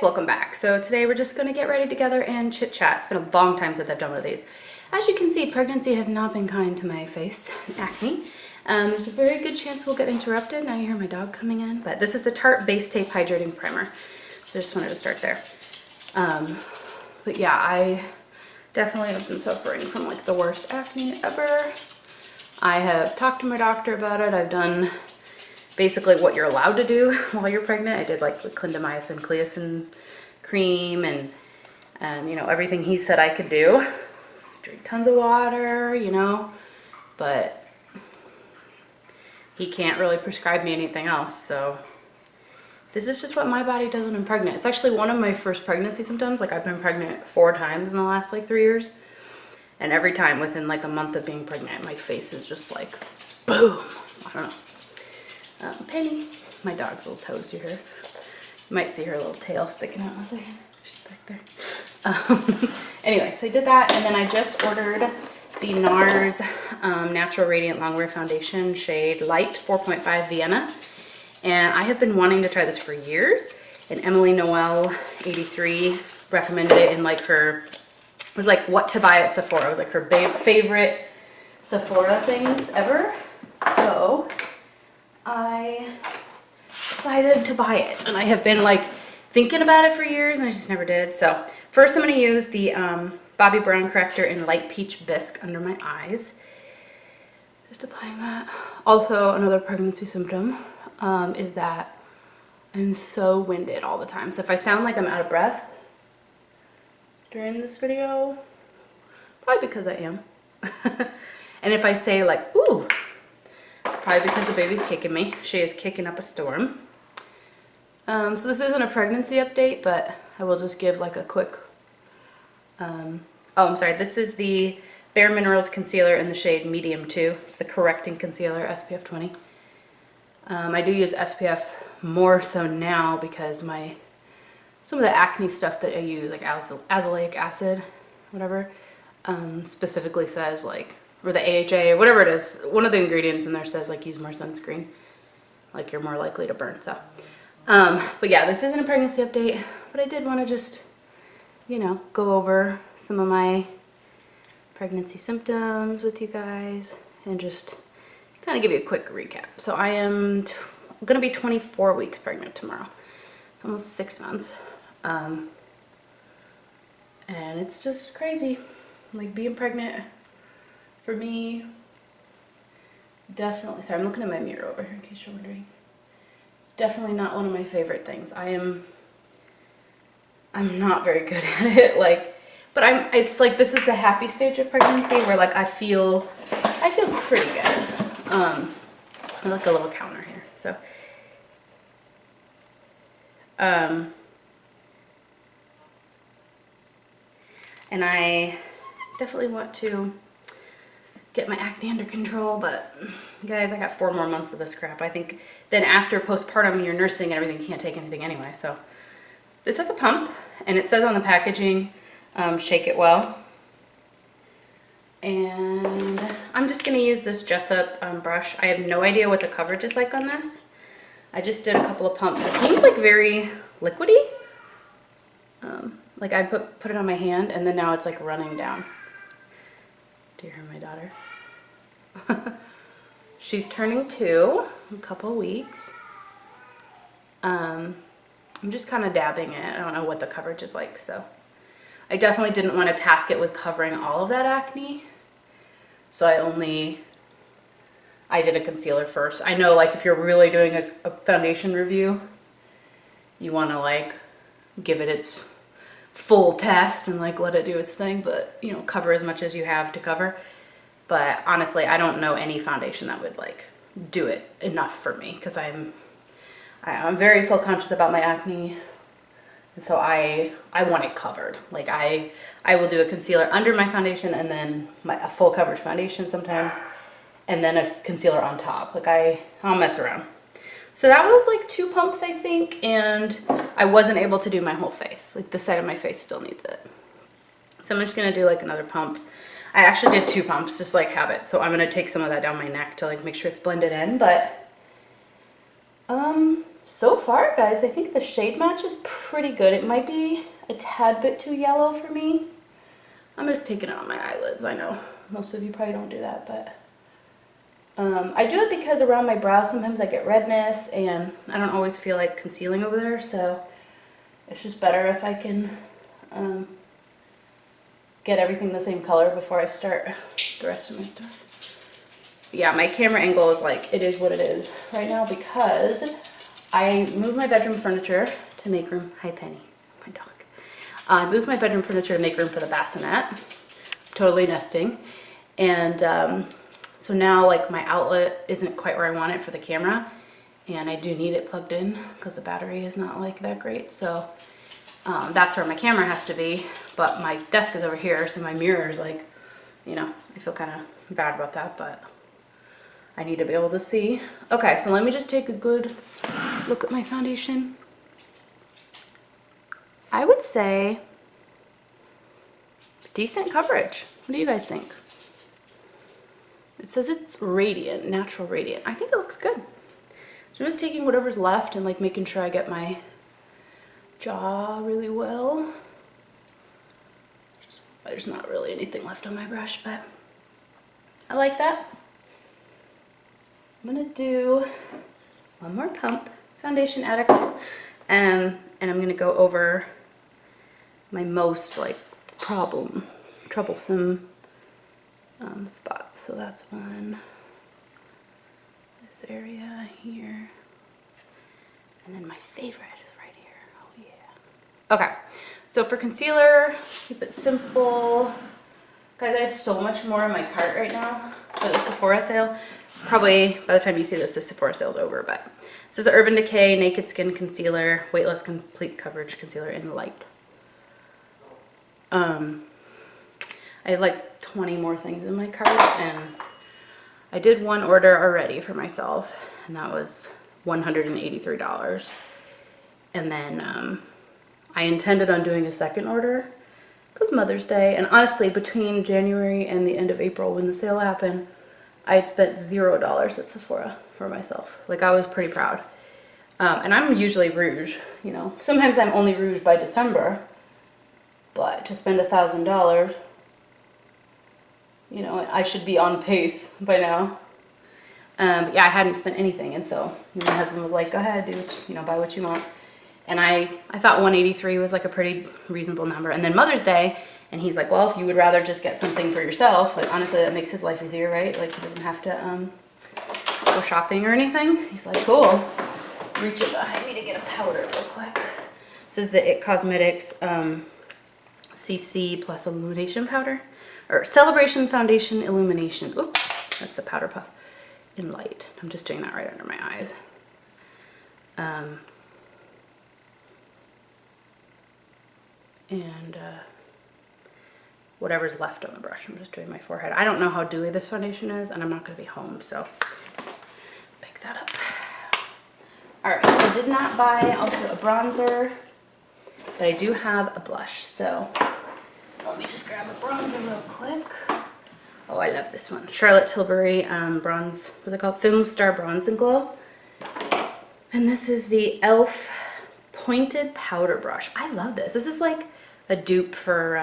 welcome back. So today we're just gonna get ready together and chit chat. It's been a long time since I've done one of these. As you can see, pregnancy has not been kind to my face and acne. There's a very good chance we'll get interrupted. Now you hear my dog coming in, but this is the Tarte Base Tape Hydrating Primer. So I just wanted to start there. But yeah, I definitely have been suffering from like the worst acne ever. I have talked to my doctor about it. I've done basically what you're allowed to do while you're pregnant. I did like the clindamycin, cliacin cream, and you know, everything he said I could do. Drink tons of water, you know, but he can't really prescribe me anything else. So this is just what my body does when I'm pregnant. It's actually one of my first pregnancy symptoms. Like I've been pregnant 4 times in the last like 3 years. And every time within like a month of being pregnant, my face is just like, boom. I don't know. Penny, my dog's little toes, you hear. You might see her little tail sticking out in a second. She's back there. Anyway, so I did that, and then I just ordered the NARS Natural Radiant Longwear Foundation shade Light 4.5 Vienna. And I have been wanting to try this for years. And Emily Noel 83 recommended it in like her, it was like what to buy at Sephora. It was like her favorite Sephora things ever. So I decided to buy it, and I have been like thinking about it for years and I just never did. So first I'm going to use the Bobbi Brown corrector in Light Peach Bisque under my eyes. Just applying that. Also, another pregnancy symptom is that I'm so winded all the time. So if I sound like I'm out of breath during this video, probably because I am. And if I say like, ooh, probably because the baby's kicking me. She is kicking up a storm. So this isn't a pregnancy update, but I will just give like a quick, oh, I'm sorry. This is the Bare Minerals Concealer in the shade Medium 2. It's the Correcting Concealer, SPF 20. I do use SPF more so now because some of the acne stuff that I use, like azelaic acid, whatever, specifically says like, or the AHA, whatever it is, one of the ingredients in there says like use more sunscreen, like you're more likely to burn. So, but yeah, this isn't a pregnancy update, but I did want to just, you know, go over some of my pregnancy symptoms with you guys and just kind of give you a quick recap. So I am going to be 24 weeks pregnant tomorrow. It's almost 6 months. And it's just crazy. Like being pregnant for me, definitely, sorry, I'm looking at my mirror over here in case you're wondering. It's definitely not one of my favorite things. I'm not very good at it, like, but it's like, this is the happy stage of pregnancy where like I feel pretty good. I like a little counter here, so. And I definitely want to get my acne under control, but guys, I got 4 more months of this crap. I think then after postpartum, you're nursing and everything, you can't take anything anyway. So this has a pump, and it says on the packaging, shake it well. And I'm just gonna use this Jessup brush. I have no idea what the coverage is like on this. I just did a couple of pumps. It seems like very liquidy. Like I put it on my hand, and then now it's like running down. Do you hear my daughter? She's turning 2 in a couple weeks. I'm just kind of dabbing it. I don't know what the coverage is like, so I definitely didn't want to task it with covering all of that acne. So I did a concealer first. I know like if you're really doing a foundation review, you want to like give it its full test and like let it do its thing, but you know, cover as much as you have to cover. But honestly, I don't know any foundation that would like do it enough for me, because I'm very self-conscious about my acne, and so I want it covered. Like I will do a concealer under my foundation, and then a full coverage foundation sometimes, and then a concealer on top. Like I'll mess around. So that was like 2 pumps, I think, and I wasn't able to do my whole face. Like the side of my face still needs it. So I'm just gonna do like another pump. I actually did 2 pumps, just like habit. So I'm gonna take some of that down my neck to like make sure it's blended in. But so far, guys, I think the shade match is pretty good. It might be a tad bit too yellow for me. I'm just taking it on my eyelids. I know most of you probably don't do that, but I do it because around my brow sometimes I get redness and I don't always feel like concealing over there, so it's just better if I can get everything the same color before I start the rest of my stuff. Yeah, my camera angle is like, it is what it is right now because I moved my bedroom furniture to make room. Hi, Penny, my dog. I moved my bedroom furniture to make room for the bassinet. Totally nesting. And so now like my outlet isn't quite where I want it for the camera. And I do need it plugged in because the battery is not like that great. So that's where my camera has to be. But my desk is over here, so my mirror is like, you know, I feel kind of bad about that, but I need to be able to see. Okay, so let me just take a good look at my foundation. I would say decent coverage. What do you guys think? It says it's radiant, natural radiant. I think it looks good. So I'm just taking whatever's left and like making sure I get my jaw really well. There's not really anything left on my brush, but I like that. I'm gonna do one more pump, Foundation Addict, and I'm gonna go over my most like troublesome spots. So that's one, this area here, and then my favorite is right here. Oh yeah. Okay, so for concealer, keep it simple. Guys, I have so much more in my cart right now for the Sephora sale. Probably by the time you see this, the Sephora sale's over, but this is the Urban Decay Naked Skin Concealer, Weightless Complete Coverage Concealer in Light. I have like 20 more things in my cart, and I did one order already for myself, and that was $183. And then I intended on doing a second order because Mother's Day, and honestly, between January and the end of April when the sale happened, I had spent $0 at Sephora for myself. Like, I was pretty proud. And I'm usually rouge, you know. Sometimes I'm only rouge by December, but to spend $1,000, you know, I should be on pace by now. But yeah, I hadn't spent anything, and so my husband was like, go ahead, do, you know, buy what you want. And I thought 183 was like a pretty reasonable number. And then Mother's Day, and he's like, well, if you would rather just get something for yourself, like honestly, that makes his life easier, right? Like he doesn't have to go shopping or anything. He's like, cool. Reach it behind me to get a powder real quick. This is the IT Cosmetics CC Plus Illumination Powder, or Celebration Foundation Illumination. Oops, that's the powder puff in Light. I'm just doing that right under my eyes. And whatever's left on the brush, I'm just doing my forehead. I don't know how dewy this foundation is, and I'm not going to be home, so pick that up. Alright, so I did not buy also a bronzer, but I do have a blush, so let me just grab a bronzer real quick. Oh, I love this one. Charlotte Tilbury bronze, what's it called? Film Star Bronze and Glow. And this is the e.l.f. Pointed Powder Brush. I love this. This is like a dupe for,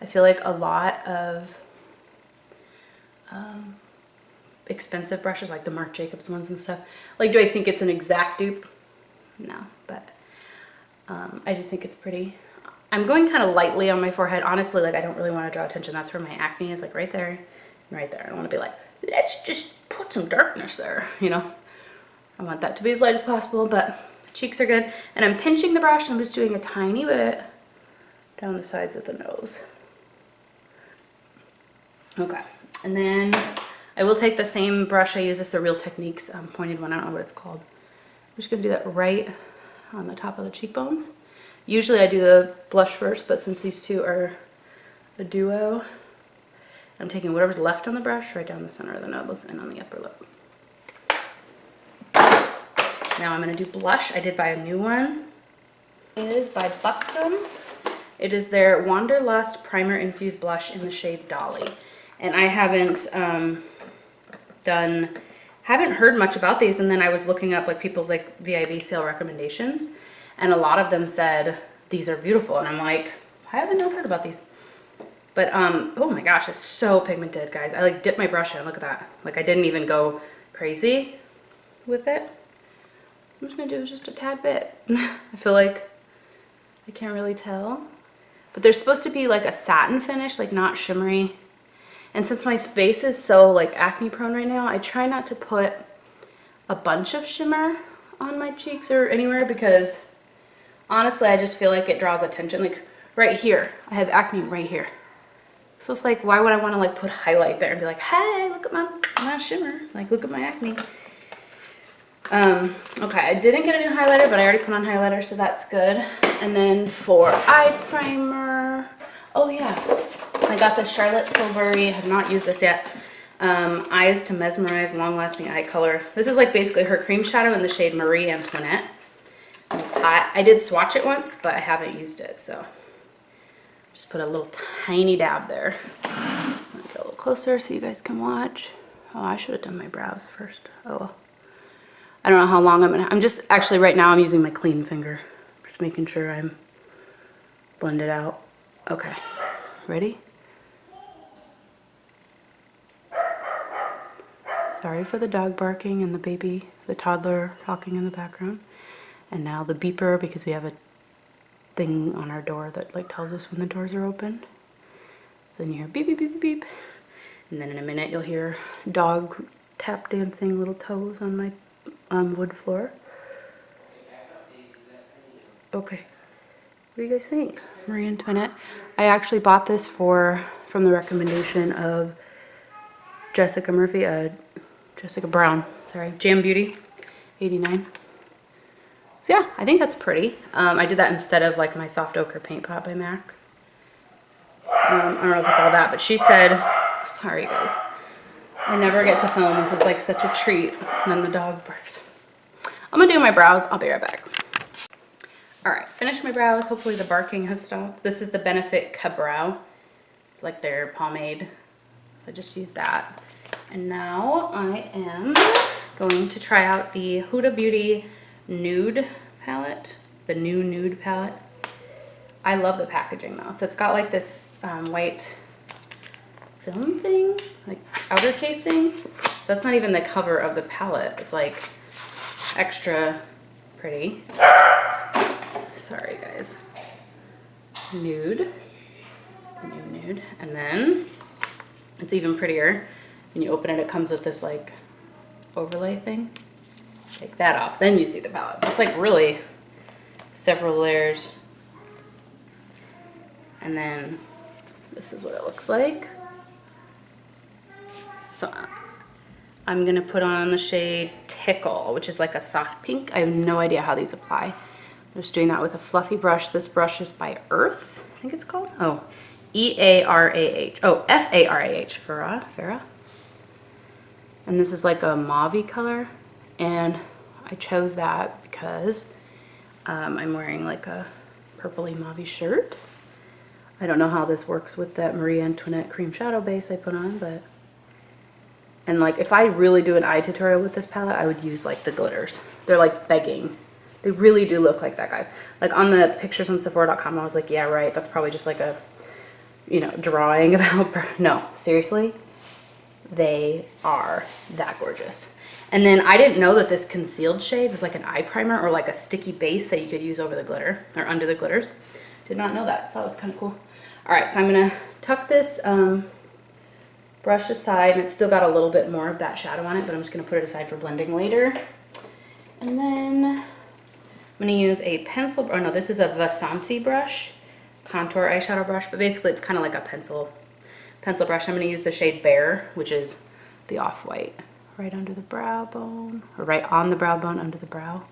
I feel like a lot of expensive brushes, like the Marc Jacobs ones and stuff. Like, do I think it's an exact dupe? No, but I just think it's pretty. I'm going kind of lightly on my forehead. Honestly, like, I don't really want to draw attention. That's where my acne is, like right there and right there. I don't want to be like, let's just put some darkness there, you know? I want that to be as light as possible, but my cheeks are good. And I'm pinching the brush, and I'm just doing a tiny bit down the sides of the nose. Okay, and then I will take the same brush I use. This is the Real Techniques pointed one. I don't know what it's called. I'm just going to do that right on the top of the cheekbones. Usually I do the blush first, but since these two are a duo, I'm taking whatever's left on the brush right down the center of the nose and on the upper lip. Now I'm going to do blush. I did buy a new one. It is by Buxom. It is their Wanderlust Primer Infused Blush in the shade Dolly. And I haven't done Haven't heard much about these, and then I was looking up like people's like VIB sale recommendations, and a lot of them said these are beautiful, and I'm like, I haven't heard about these. But oh my gosh, it's so pigmented, guys. I like dipped my brush in. Look at that. Like I didn't even go crazy with it. I'm just gonna do just a tad bit. I feel like I can't really tell, but there's supposed to be like a satin finish, like not shimmery. And since my face is so like acne prone right now, I try not to put a bunch of shimmer on my cheeks or anywhere, because honestly, I just feel like it draws attention. Like right here, I have acne right here. So it's like, why would I want to like put highlight there and be like, hey, look at my shimmer. Like, look at my acne. Okay, I didn't get a new highlighter, but I already put on highlighter, so that's good. And then for eye primer, oh yeah, I got the Charlotte Tilbury, have not used this yet. Eyes to Mesmerize Long Lasting Eye Color. This is like basically her cream shadow in the shade Marie Antoinette. I did swatch it once, but I haven't used it, so just put a little tiny dab there. I'm gonna get a little closer so you guys can watch. Oh, I should have done my brows first. Oh well. I don't know how long I'm just, actually right now I'm using my clean finger. Just making sure I'm blended out. Okay, ready? Sorry for the dog barking and the toddler talking in the background. And now the beeper, because we have a thing on our door that like tells us when the doors are open. So then you hear beep, beep, beep, beep, beep. And then in a minute you'll hear dog tap dancing little toes on my wood floor. Okay. What do you guys think? Marie Antoinette. I actually bought this from the recommendation of Jessica Brown, sorry, Jam Beauty 89. So yeah, I think that's pretty. I did that instead of like my soft ochre paint pot by MAC. I don't know if it's all that, but she said, sorry guys, I never get to film. This is like such a treat. And then the dog barks. I'm gonna do my brows. I'll be right back. All right, finished my brows. Hopefully the barking has stopped. This is the Benefit Ka-Brow, like their pomade. So I just used that. And now I am going to try out the Huda Beauty Nude palette, the new Nude palette. I love the packaging though. So it's got like this white film thing, like outer casing. So that's not even the cover of the palette. It's like extra pretty. Sorry guys. Nude. New nude. And then it's even prettier. When you open it, it comes with this like overlay thing. Take that off, then you see the palette. So it's like really several layers. And then this is what it looks like. So I'm gonna put on the shade Tickle, which is like a soft pink. I have no idea how these apply. I'm just doing that with a fluffy brush. This brush is by Earth, I think it's called. Oh, E-A-R-A-H. Oh, F-A-R-A-H, Farah. And this is like a mauve color. And I chose that because I'm wearing like a purpley mauve shirt. I don't know how this works with that Marie Antoinette cream shadow base I put on, but... And like if I really do an eye tutorial with this palette, I would use like the glitters. They're like begging. They really do look like that, guys. Like on the pictures on Sephora.com, I was like, yeah, right, that's probably just like a, you know, drawing about... No, seriously, they are that gorgeous. And then I didn't know that this concealed shade was like an eye primer or like a sticky base that you could use over the glitter or under the glitters. Did not know that, so that was kind of cool. All right, so I'm gonna tuck this brush aside, and it's still got a little bit more of that shadow on it, but I'm just gonna put it aside for blending later. And then I'm gonna use a pencil, oh no, this is a Vasanti brush, contour eyeshadow brush, but basically it's kind of like a pencil brush. I'm gonna use the shade Bare, which is the off-white, right under the brow bone, or right on the brow bone under the brow.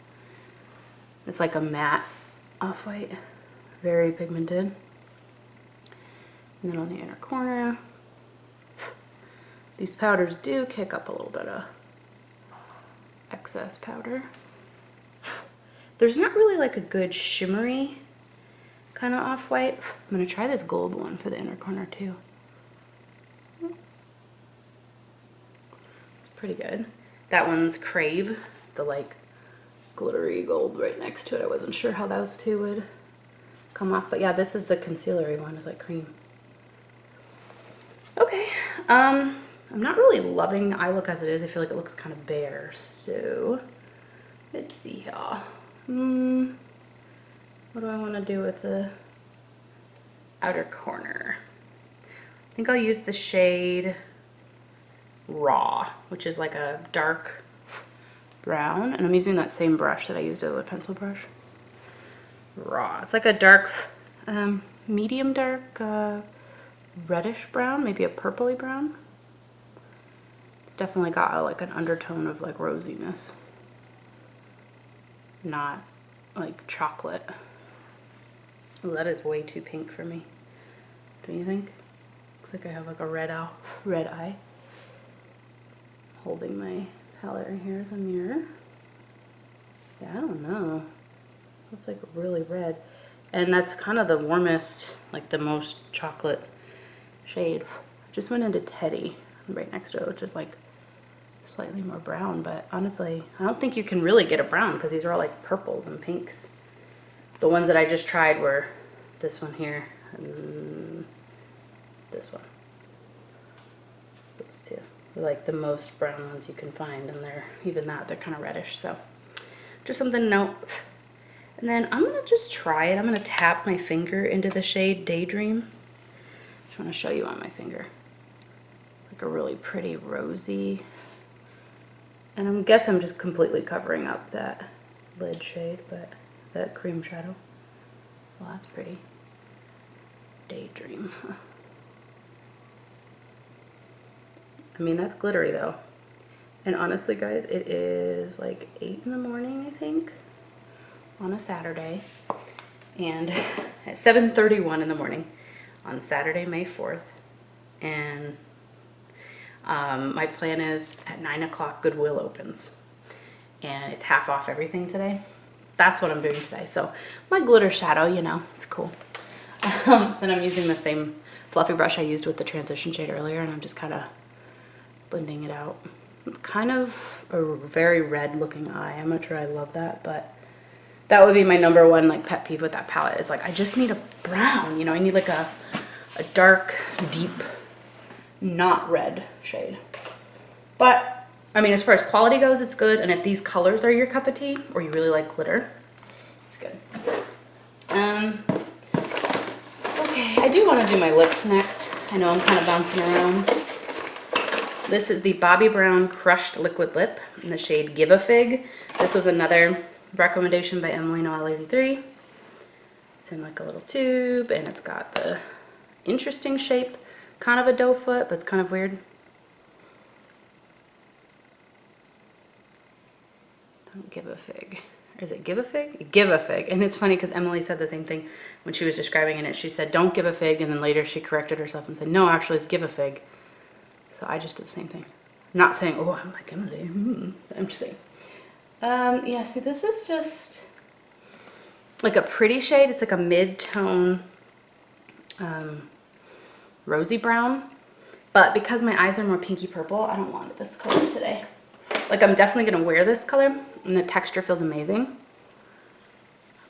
It's like a matte off-white, very pigmented. And then on the inner corner, these powders do kick up a little bit of excess powder. There's not really like a good shimmery kind of off-white. I'm gonna try this gold one for the inner corner too. It's pretty good. That one's Crave, the like glittery gold right next to it. I wasn't sure how those two would come off, but yeah, this is the concealery one, it's like cream. Okay, I'm not really loving the eye look as it is. I feel like it looks kind of bare, so let's see here. What do I want to do with the outer corner? I think I'll use the shade Raw, which is like a dark brown, and I'm using that same brush that I used as a pencil brush. Raw. It's like a dark, medium dark, reddish brown, maybe a purpley brown. It's definitely got like an undertone of like rosiness, not like chocolate. Ooh, that is way too pink for me. Don't you think? Looks like I have like a red eye. Holding my palette right here as a mirror. Yeah, I don't know. It's like really red. And that's kind of the warmest, like the most chocolate shade. Just went into Teddy right next to it, which is like slightly more brown, but honestly, I don't think you can really get a brown because these are all like purples and pinks. The ones that I just tried were this one here and this one. Those two. They're like the most brown ones you can find, and they're they're kind of reddish, so just something to note. And then I'm gonna just try it. I'm gonna tap my finger into the shade Daydream. Just want to show you on my finger. Like a really pretty rosy. And I guess I'm just completely covering up that lid shade, but that cream shadow. Well, that's pretty. Daydream. I mean, that's glittery though. And honestly, guys, it is like 8 in the morning, I think, on a Saturday. And at 7:31 in the morning on Saturday, May 4th. And my plan is at 9 o'clock, Goodwill opens. And it's half off everything today. That's what I'm doing today. So my glitter shadow, you know, it's cool. Then I'm using the same fluffy brush I used with the transition shade earlier, and I'm just kind of blending it out. It's kind of a very red looking eye. I'm not sure I love that, but that would be my number one like pet peeve with that palette is like, I just need a brown, you know, I need like a dark, deep, not red shade. But I mean, as far as quality goes, it's good. And if these colors are your cup of tea, or you really like glitter, it's good. Okay, I do want to do my lips next. I know I'm kind of bouncing around. This is the Bobbi Brown Crushed Liquid Lip in the shade Give a Fig. This was another recommendation by Emily Noel 83. It's in like a little tube, and it's got the interesting shape, kind of a doe foot, but it's kind of weird. Don't give a fig. Or is it give a fig? Give a fig. And it's funny because Emily said the same thing when she was describing it. She said, don't give a fig, and then later she corrected herself and said, no, actually it's give a fig. So I just did the same thing. I'm not saying, oh, I'm like Emily. I'm just saying. Yeah, see, this is just like a pretty shade. It's like a mid-tone rosy brown. But because my eyes are more pinky purple, I don't want this color today. Like, I'm definitely going to wear this color, and the texture feels amazing.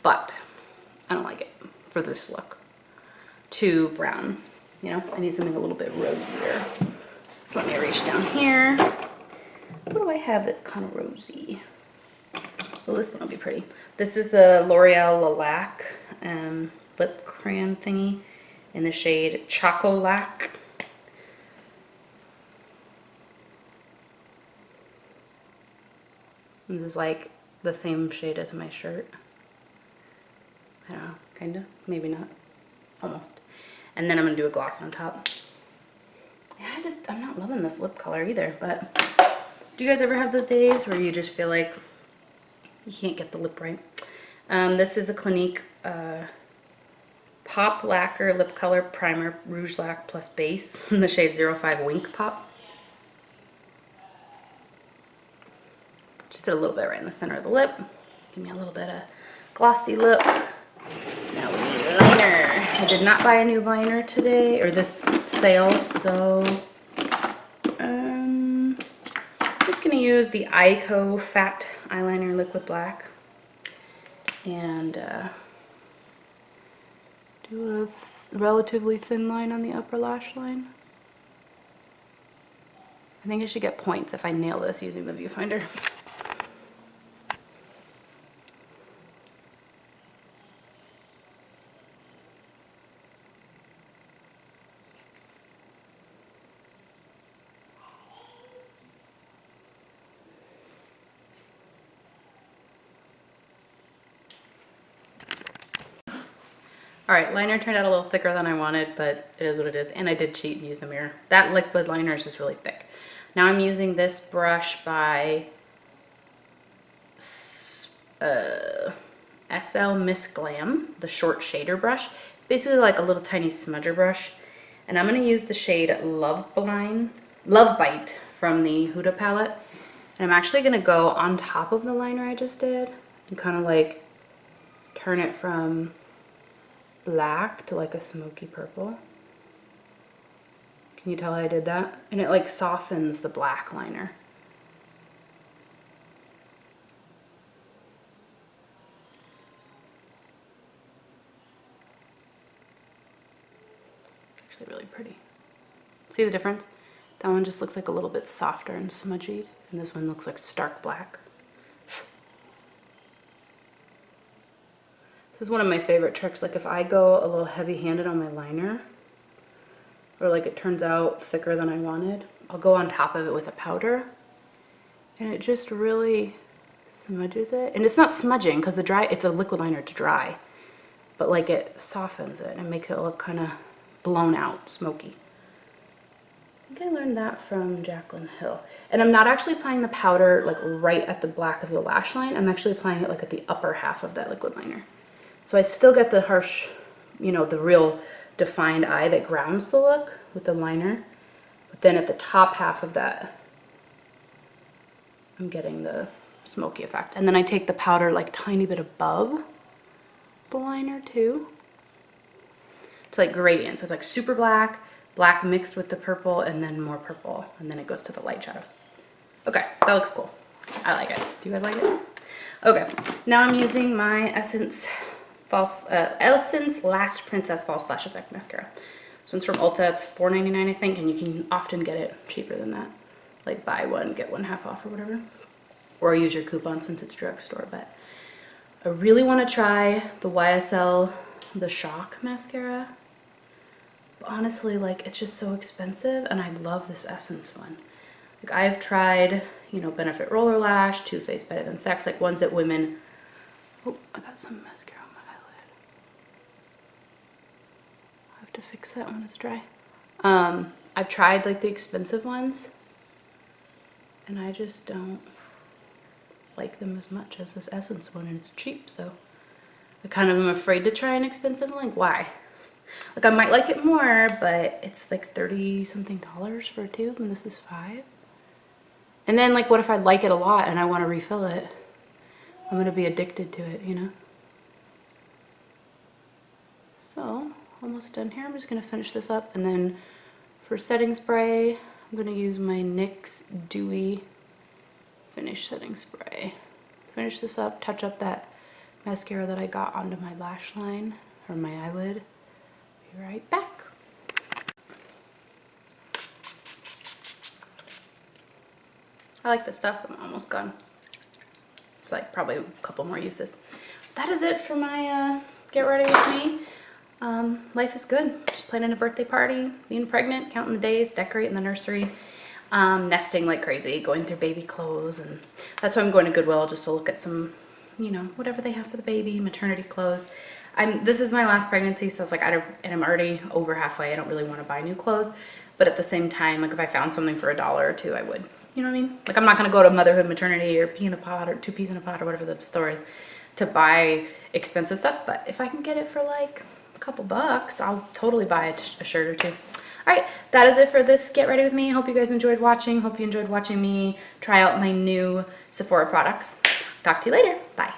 But I don't like it for this look. Too brown, you know? I need something a little bit rosier. So let me reach down here. What do I have that's kind of rosy? Well, this one will be pretty. This is the L'Oreal Lilac lip crayon thingy in the shade Chocolac. This is like the same shade as my shirt. I don't know, kind of, maybe not, almost. And then I'm gonna do a gloss on top. Yeah, I'm not loving this lip color either, but do you guys ever have those days where you just feel like you can't get the lip right? This is a Clinique Pop Lacquer Lip Color Primer Rouge Lac Plus Base in the shade 05 Wink Pop. Just did a little bit right in the center of the lip. Give me a little bit of glossy look. Now we need a liner. I did not buy a new liner today, or this sale, so just gonna use the Ico Fat Eyeliner Liquid Black and do a relatively thin line on the upper lash line. I think I should get points if I nail this using the viewfinder. All right, liner turned out a little thicker than I wanted, but it is what it is. And I did cheat and use the mirror. That liquid liner is just really thick. Now I'm using this brush by SL Miss Glam, the short shader brush. It's basically like a little tiny smudger brush. And I'm gonna use the shade Love Bite from the Huda palette. And I'm actually gonna go on top of the liner I just did and kind of like turn it from black to like a smoky purple. Can you tell I did that? And it like softens the black liner. Actually really pretty. See the difference? That one just looks like a little bit softer and smudgy, and this one looks like stark black. This is one of my favorite tricks. Like if I go a little heavy-handed on my liner, or like it turns out thicker than I wanted, I'll go on top of it with a powder, and it just really smudges it. And it's not smudging because it's a liquid liner to dry, but like it softens it and makes it look kind of blown out, smoky. I think I learned that from Jaclyn Hill. And I'm not actually applying the powder like right at the black of the lash line. I'm actually applying it like at the upper half of that liquid liner. So I still get the harsh, you know, the real defined eye that grounds the look with the liner. But then at the top half of that, I'm getting the smoky effect. And then I take the powder like tiny bit above the liner too. It's like gradient. So it's like super black, black mixed with the purple, and then more purple. And then it goes to the light shadows. Okay, that looks cool. I like it. Do you guys like it? Okay, now I'm using my Essence Last Princess False Lash Effect Mascara. This one's from Ulta. It's $4.99 I think, and you can often get it cheaper than that. Like buy one, get one half off or whatever. Or use your coupon since it's drugstore. But I really want to try the YSL The Shock Mascara. But honestly, like it's just so expensive, and I love this Essence one. Like I've tried, you know, Benefit Roller Lash, Too Faced Better Than Sex, like ones that women... Oh, I got some mascara on my eyelid. I have to fix that when it's dry. I've tried like the expensive ones, and I just don't like them as much as this Essence one, and it's cheap, so I kind of am afraid to try an expensive one. Like, why? Like I might like it more, but it's like $30-something for a tube, and this is $5. And then like what if I like it a lot and I want to refill it? I'm gonna be addicted to it, you know? So, almost done here. I'm just gonna finish this up, and then for setting spray, I'm gonna use my NYX Dewy Finish Setting Spray. Finish this up, touch up that mascara that I got onto my lash line, or my eyelid. Be right back. I like this stuff. I'm almost done. It's like probably a couple more uses. That is it for my get ready with me. Life is good. Just planning a birthday party, being pregnant, counting the days, decorating the nursery, nesting like crazy, going through baby clothes, and that's why I'm going to Goodwill just to look at some, you know, whatever they have for the baby, maternity clothes. This is my last pregnancy, so it's like and I'm already over halfway. I don't really want to buy new clothes, but at the same time, like if I found something for $1 or $2, I would. You know what I mean? Like I'm not gonna go to Motherhood Maternity or Pea in a Pod or Two Peas in a Pod or whatever the store is to buy expensive stuff. But if I can get it for like a couple bucks, I'll totally buy a shirt or two. All right, that is it for this Get Ready With Me. Hope you guys enjoyed watching. Hope you enjoyed watching me try out my new Sephora products. Talk to you later. Bye.